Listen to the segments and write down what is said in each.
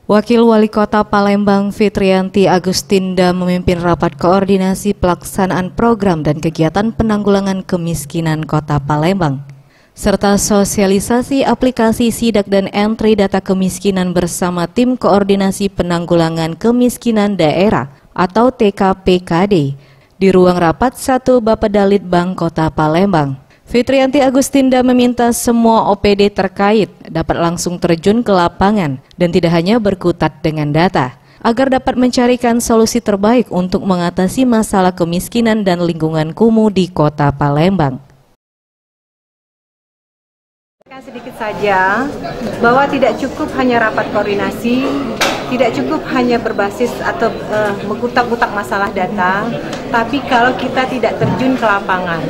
Wakil Wali Kota Palembang Fitriyanti Agustinda memimpin rapat koordinasi pelaksanaan program dan kegiatan penanggulangan kemiskinan Kota Palembang, serta sosialisasi aplikasi sidak dan entry data kemiskinan bersama tim koordinasi penanggulangan kemiskinan daerah atau TKPKD di ruang rapat 1 Bappedalit Bank Kota Palembang. Fitriyanti Agustinda meminta semua OPD terkait dapat langsung terjun ke lapangan dan tidak hanya berkutat dengan data, agar dapat mencarikan solusi terbaik untuk mengatasi masalah kemiskinan dan lingkungan kumuh di Kota Palembang. Sedikit saja bahwa tidak cukup hanya rapat koordinasi, tidak cukup hanya berbasis atau mengutak-utak masalah data, tapi kalau kita tidak terjun ke lapangan,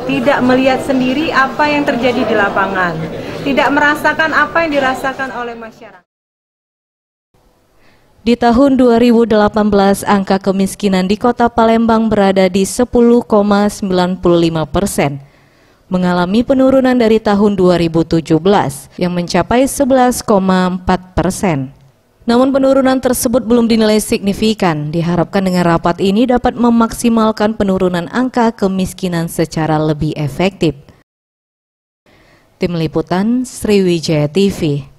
tidak melihat sendiri apa yang terjadi di lapangan, tidak merasakan apa yang dirasakan oleh masyarakat. Di tahun 2018, angka kemiskinan di Kota Palembang berada di 10,95%. Mengalami penurunan dari tahun 2017 yang mencapai 11,4%. Namun penurunan tersebut belum dinilai signifikan. Diharapkan dengan rapat ini dapat memaksimalkan penurunan angka kemiskinan secara lebih efektif. Tim Liputan Sriwijaya TV.